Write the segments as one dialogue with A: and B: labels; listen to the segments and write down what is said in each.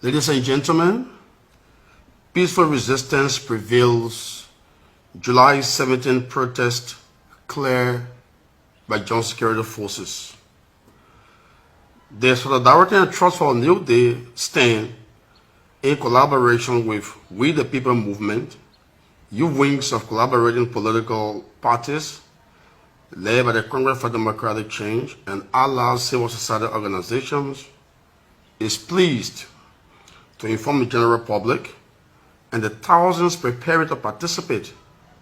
A: Ladies and gentlemen, peaceful resistance prevails. July 17 protest cleared by Joint Security Forces. The Solidarity and Trust for a New Day stand in collaboration with We the People movement, youth wings of collaborating political parties led by the Congress for Democratic Change and allied civil society organizations, is pleased to inform the general public and the thousands preparing to participate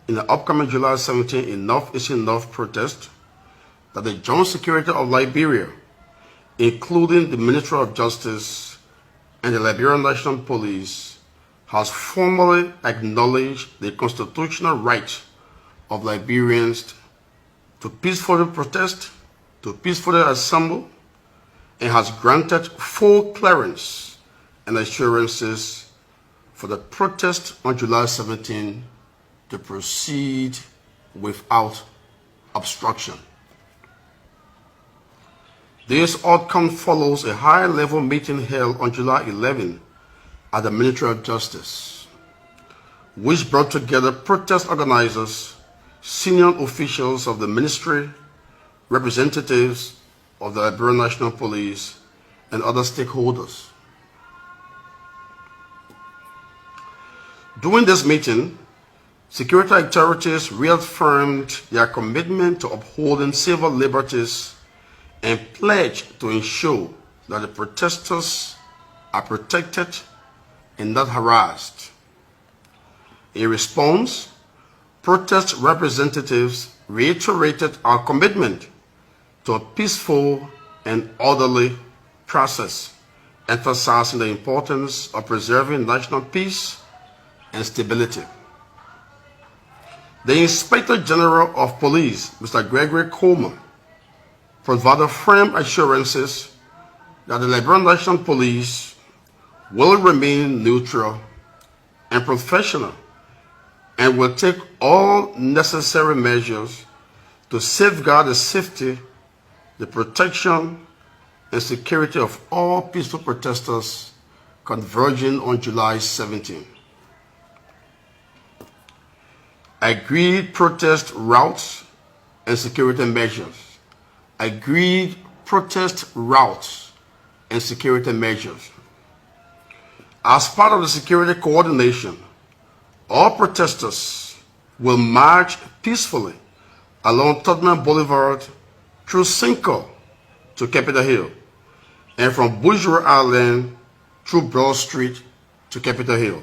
A: in the upcoming July 17 Enough is Enough protest that the Joint Security of Liberia, including the Ministry of Justice and the Liberian National Police, has formally acknowledged the constitutional right of Liberians to peacefully protest, to peacefully assemble, and has granted full clearance and assurances for the protest on July 17 to proceed without obstruction. This outcome follows a high-level meeting held on July 11 at the Ministry of Justice, which brought together protest organizers, senior officials of the ministry, representatives of the Liberian National Police, and other stakeholders. During this meeting, security authorities reaffirmed their commitment to upholding civil liberties and pledged to ensure that the protesters are protected and not harassed. In response, protest representatives reiterated our commitment to a peaceful and orderly process, emphasizing the importance of preserving national peace and stability. The Inspector General of Police, Mr. Gregory Coleman, provided firm assurances that the Liberian National Police will remain neutral and professional and will take all necessary measures to safeguard the safety, the protection, and security of all peaceful protesters converging on July 17. Agreed protest routes and security measures. Agreed protest routes and security measures. As part of the security coordination, all protesters will march peacefully along Tottenham Boulevard through Cinco to Capitol Hill, and from Bourgeois Island through Broad Street to Capitol Hill.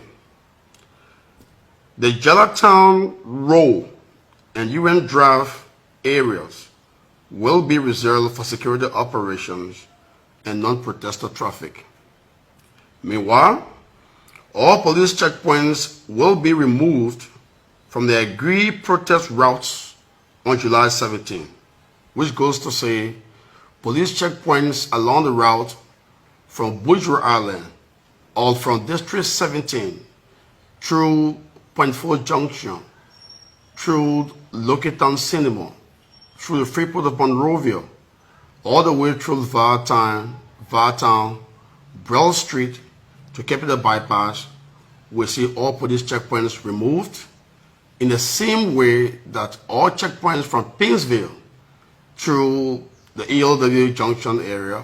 A: The Jellertown Road and UN Drive areas will be reserved for security operations and non-protester traffic. Meanwhile, all police checkpoints will be removed from the agreed protest routes on July 17, which goes to say police checkpoints along the route from Bourgeois Island or from District 17 through Point 4 Junction, through Locaton Cinema, through the Freeport of Monrovia, all the way through Vartown, Broad Street to Capitol Bypass. We see all police checkpoints removed in the same way that all checkpoints from Painesville through the ELW Junction area,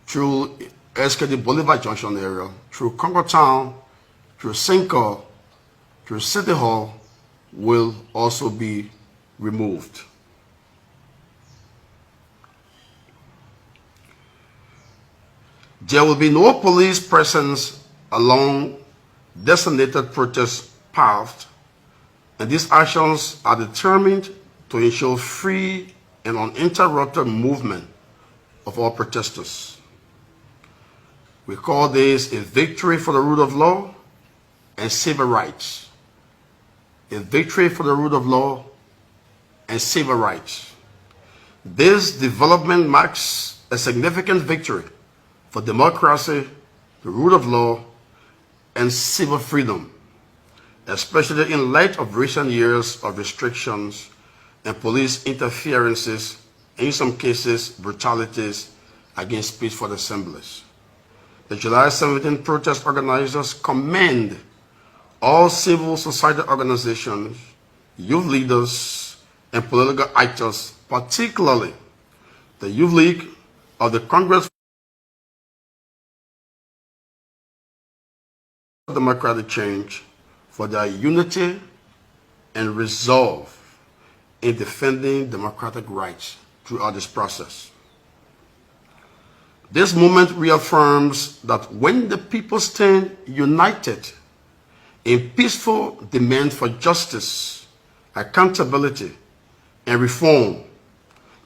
A: through SKD Boulevard Junction area, through Congo Town, through Cinco, through City Hall will also be removed. There will be no police presence along designated protest paths, and these actions are determined to ensure free and uninterrupted movement of all protesters. We call this a victory for the rule of law and civil rights. A victory for the rule of law and civil rights. This development marks a significant victory for democracy, the rule of law, and civil freedom, especially in light of recent years of restrictions and police interferences, in some cases brutalities, against peaceful assemblies. the July 17 protest organizers commend all civil society organizations, youth leaders, and political actors, particularly the Youth League of the Congress for Democratic Change, for their unity and resolve in defending democratic rights throughout this process. This moment reaffirms that when the people stand united in peaceful demand for justice, accountability, and reform,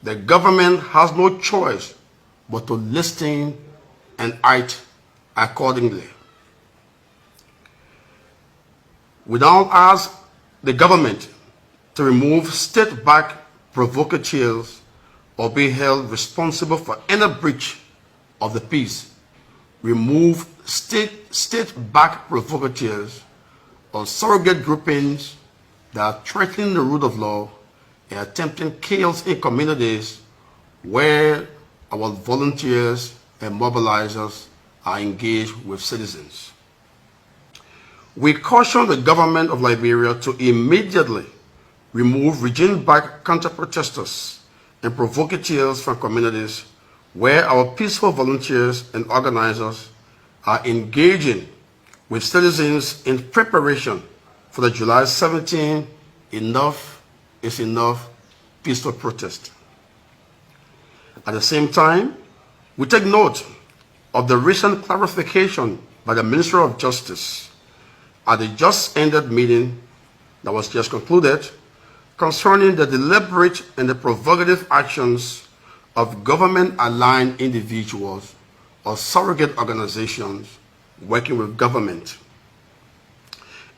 A: the government has no choice but to listen and act accordingly. We now ask the government to remove state-backed provocatives or be held responsible for any breach of the peace. Remove state-backed provocateurs or surrogate groupings that are threatening the rule of law and attempting chaos in communities where our volunteers and mobilizers are engaged with citizens. We caution the government of Liberia to immediately remove regime-backed counter-protesters and provocateurs from communities where our peaceful volunteers and organizers are engaging with citizens in preparation for the July 17 Enough is Enough peaceful protest. At the same time, we take note of the recent clarification by the Minister of Justice at the just ended meeting that was just concluded concerning the deliberate and the provocative actions of government-aligned individuals or surrogate organizations working with government,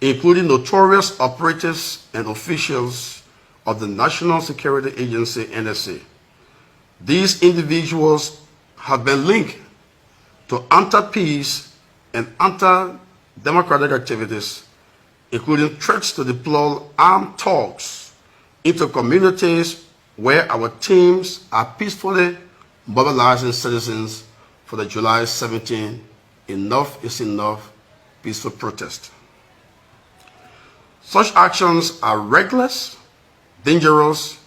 A: including notorious operatives and officials of the National Security Agency, NSA. These individuals have been linked to anti-peace and anti-democratic activities, including threats to deploy armed thugs into communities where our teams are peacefully mobilizing citizens for the July 17 Enough is Enough peaceful protest. Such actions are reckless, dangerous,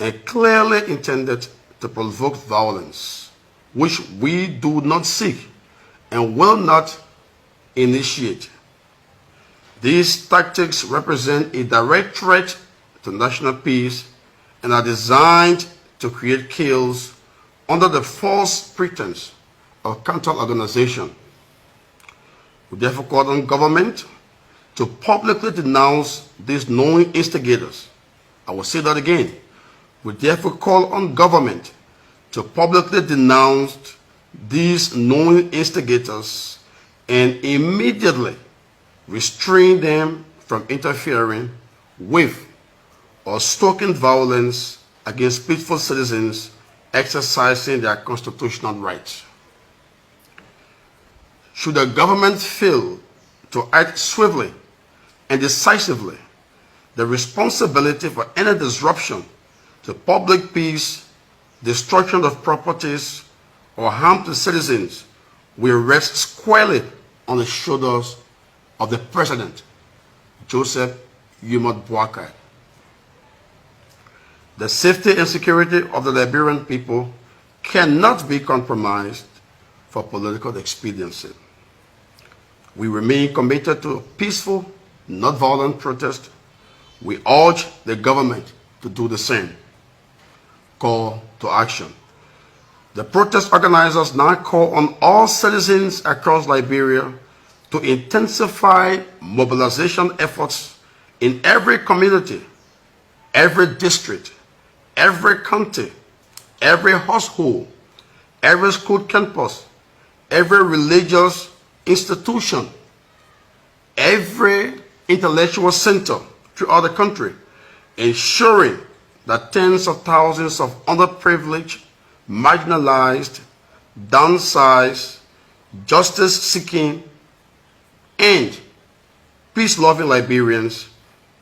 A: and clearly intended to provoke violence, which we do not seek and will not initiate. These tactics represent a direct threat to national peace and are designed to create chaos under the false pretense of counter-organization. We therefore call on government to publicly denounce these known instigators. I will say that again. We therefore call on government to publicly denounce these known instigators and immediately restrain them from interfering with or stoking violence against peaceful citizens exercising their constitutional rights. Should the government fail to act swiftly and decisively, the responsibility for any disruption to public peace, destruction of properties, or harm to citizens will rest squarely on the shoulders of the President, Joseph Boakai. The safety and security of the Liberian people cannot be compromised for political expediency. We remain committed to peaceful, not violent protest. We urge the government to do the same. Call to action. The protest organizers now call on all citizens across Liberia to intensify mobilization efforts in every community, every district, every county, every household, every school campus, every religious institution, every intellectual center throughout the country, ensuring that tens of thousands of underprivileged, marginalized, downsized, justice-seeking, and peace-loving Liberians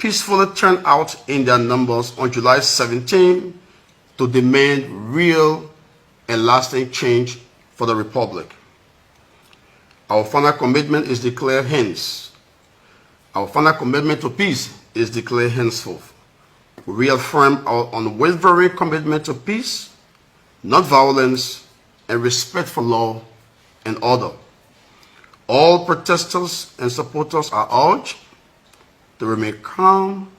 A: peacefully turn out in their numbers on July 17 to demand real and lasting change for the Republic. Our final commitment is declared hence. Our final commitment to peace is declared henceforth. We reaffirm our unwavering commitment to peace, non-violence, and respect for law and order. All protesters and supporters are urged to remain calm,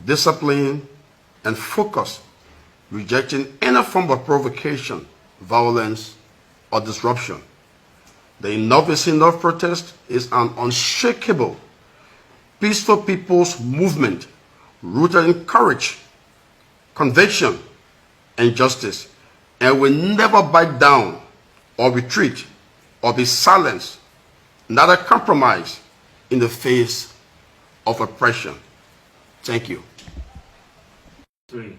A: disciplined, and focused, rejecting any form of provocation, violence, or disruption. The Enough is Enough protest is an unshakable, peaceful people's movement rooted in courage, conviction, and justice, and will never back down or retreat or be silenced, neither compromise in the face of oppression. Thank you.
B: 3.